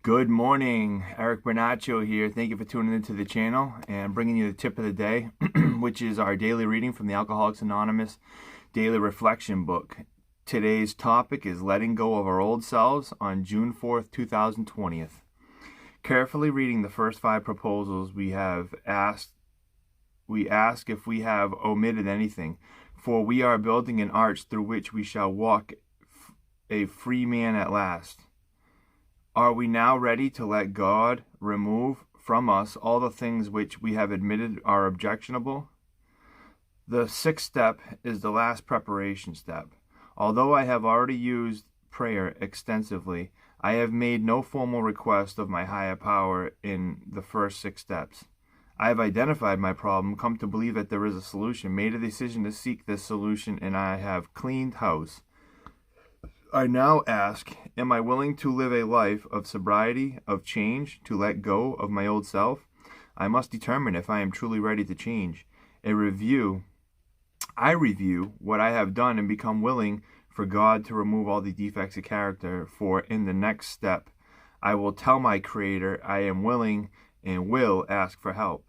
Good morning, Eric Bernaccio here. Thank you for tuning into the channel and bringing you the tip of the day, which is our daily reading from the Alcoholics Anonymous Daily Reflection Book. Today's topic is letting go of our old selves on June 4th, 2020. Carefully reading the first 5 proposals, we ask if we have omitted anything, for we are building an arch through which we shall walk a free man at last. Are we now ready to let God remove from us all the things which we have admitted are objectionable? The 6th step is the last preparation step. Although I have already used prayer extensively, I have made no formal request of my higher power in the first 6 steps. I have identified my problem, come to believe that there is a solution, made a decision to seek this solution, and I have cleaned house. I now ask, am I willing to live a life of sobriety, of change, to let go of my old self? I must determine if I am truly ready to change. I review what I have done and become willing for God to remove all the defects of character, for in the next step, I will tell my Creator I am willing and will ask for help.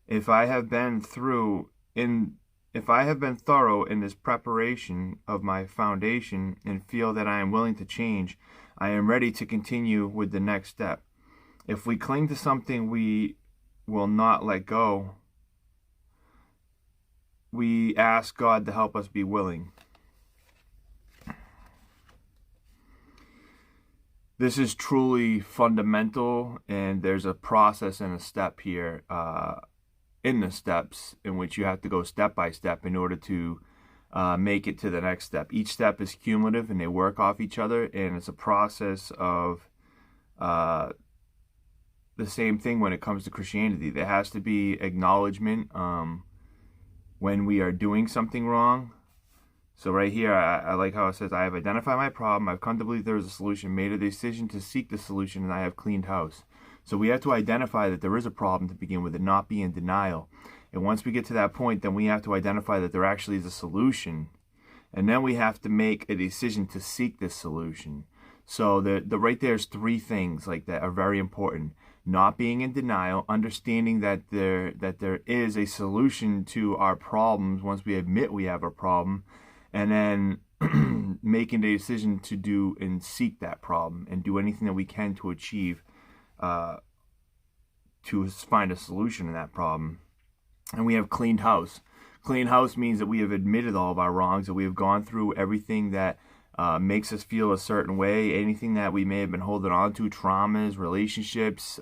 If I have been thorough in this preparation of my foundation and feel that I am willing to change, I am ready to continue with the next step. If we cling to something we will not let go, we ask God to help us be willing. This is truly fundamental, and there's a process and a step here in the steps in which you have to go step by step in order to make it to the next step. Each step is cumulative and they work off each other, and it's a process of the same thing when it comes to Christianity. There has to be acknowledgement when we are doing something wrong. So right here, I like how it says, I have identified my problem, I've come to believe there is a solution, made a decision to seek the solution, and I have cleaned house. So we have to identify that there is a problem to begin with and not be in denial. And once we get to that point, then we have to identify that there actually is a solution. And then we have to make a decision to seek this solution. So the right there's 3 things like that are very important. Not being in denial, understanding that there is a solution to our problems once we admit we have a problem, and then making a decision to do and seek that problem and do anything that we can to achieve to find a solution to that problem. And we have cleaned house. Clean house means that we have admitted all of our wrongs, that we have gone through everything that makes us feel a certain way, anything that we may have been holding on to, traumas, relationships,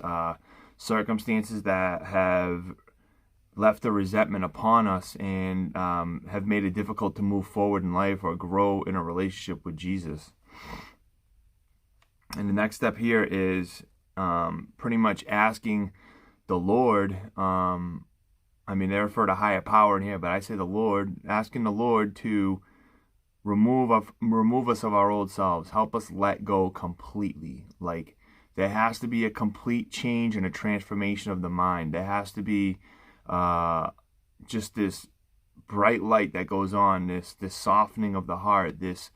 circumstances that have left a resentment upon us and have made it difficult to move forward in life or grow in a relationship with Jesus. And the next step here is pretty much asking the Lord, they refer to higher power in here, but I say the Lord, asking the Lord to remove us of our old selves, help us let go completely. Like, there has to be a complete change and a transformation of the mind. There has to be just this bright light that goes on, this softening of the heart, this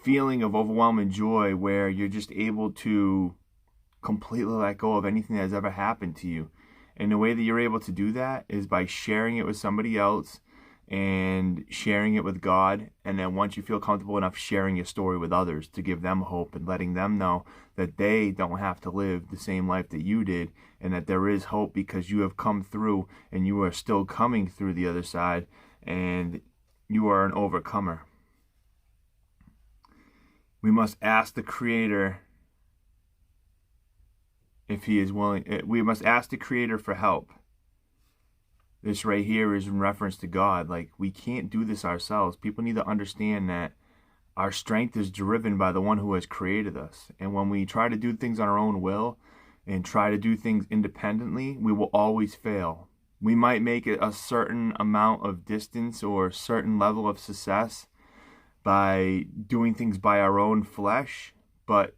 feeling of overwhelming joy where you're just able to completely let go of anything that has ever happened to you. And the way that you're able to do that is by sharing it with somebody else and sharing it with God. And then once you feel comfortable enough, sharing your story with others to give them hope and letting them know that they don't have to live the same life that you did, and that there is hope because you have come through and you are still coming through the other side, and you are an overcomer. We must ask the Creator if He is willing. We must ask the Creator for help. This right here is in reference to God. Like, we can't do this ourselves. People need to understand that our strength is driven by the one who has created us. And when we try to do things on our own will and try to do things independently, we will always fail. We might make it a certain amount of distance or a certain level of success by doing things by our own flesh, but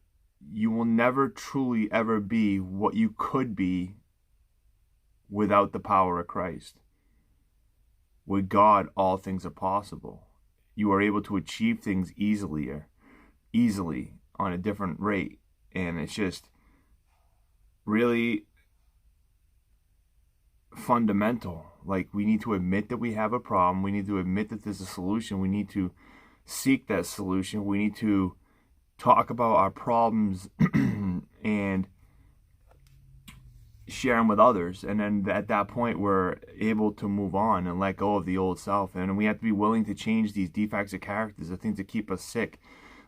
you will never truly ever be what you could be without the power of Christ. With God, all things are possible. You are able to achieve things easily on a different rate. And it's just, really fundamental. Like, we need to admit that we have a problem. We need to admit that there's a solution. We need to seek that solution. We need to talk about our problems and share them with others. And then at that point, we're able to move on and let go of the old self. And we have to be willing to change these defects of characters, the things that keep us sick.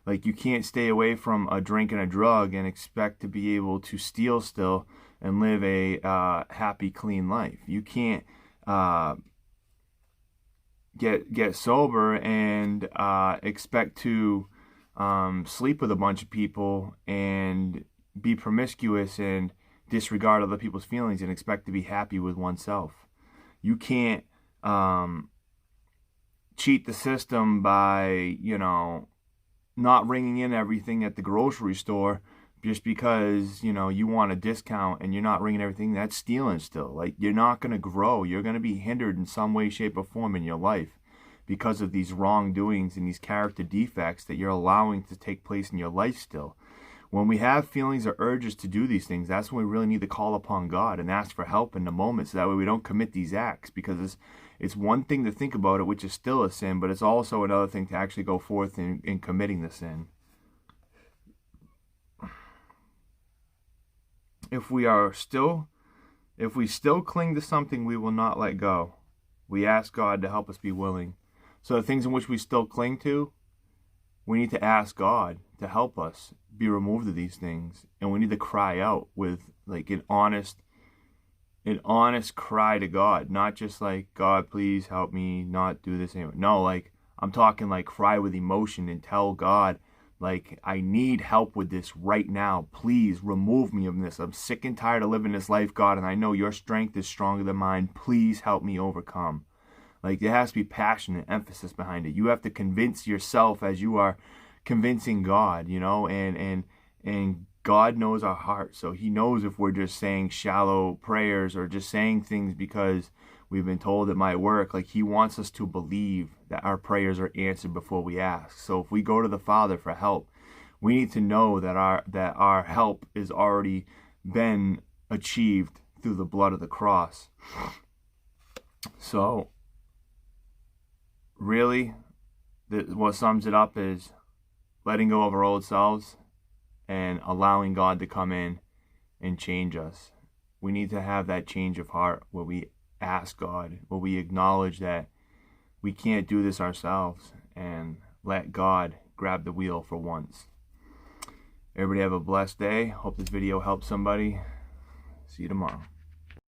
Like, you can't stay away from a drink and a drug and expect to be able to steal still and live a happy, clean life. You can't get sober and expect to sleep with a bunch of people and be promiscuous and disregard other people's feelings and expect to be happy with oneself. You can't cheat the system by, not ringing in everything at the grocery store just because, you want a discount and you're not ringing everything. That's stealing still. Like, you're not going to grow. You're going to be hindered in some way, shape, or form in your life because of these wrongdoings and these character defects that you're allowing to take place in your life still. When we have feelings or urges to do these things, that's when we really need to call upon God and ask for help in the moment, so that way we don't commit these acts. Because it's one thing to think about it, which is still a sin, but it's also another thing to actually go forth in committing the sin. If we still cling to something, we will not let go. We ask God to help us be willing. So the things in which we still cling to, we need to ask God to help us be removed of these things. And we need to cry out with like an honest cry to God. Not just like, God, please help me not do this anymore. No, like, I'm talking like cry with emotion and tell God, like, I need help with this right now. Please remove me from this. I'm sick and tired of living this life, God, and I know your strength is stronger than mine. Please help me overcome. Like, there has to be passion and emphasis behind it. You have to convince yourself as you are convincing God, and God knows our heart. So he knows if we're just saying shallow prayers or just saying things because we've been told it might work. Like, he wants us to believe that our prayers are answered before we ask. So if we go to the Father for help, we need to know that our help is already been achieved through the blood of the cross. So really, what sums it up is letting go of our old selves and allowing God to come in and change us. We need to have that change of heart where we ask God, where we acknowledge that we can't do this ourselves, and let God grab the wheel for once. Everybody have a blessed day. Hope this video helps somebody. See you tomorrow.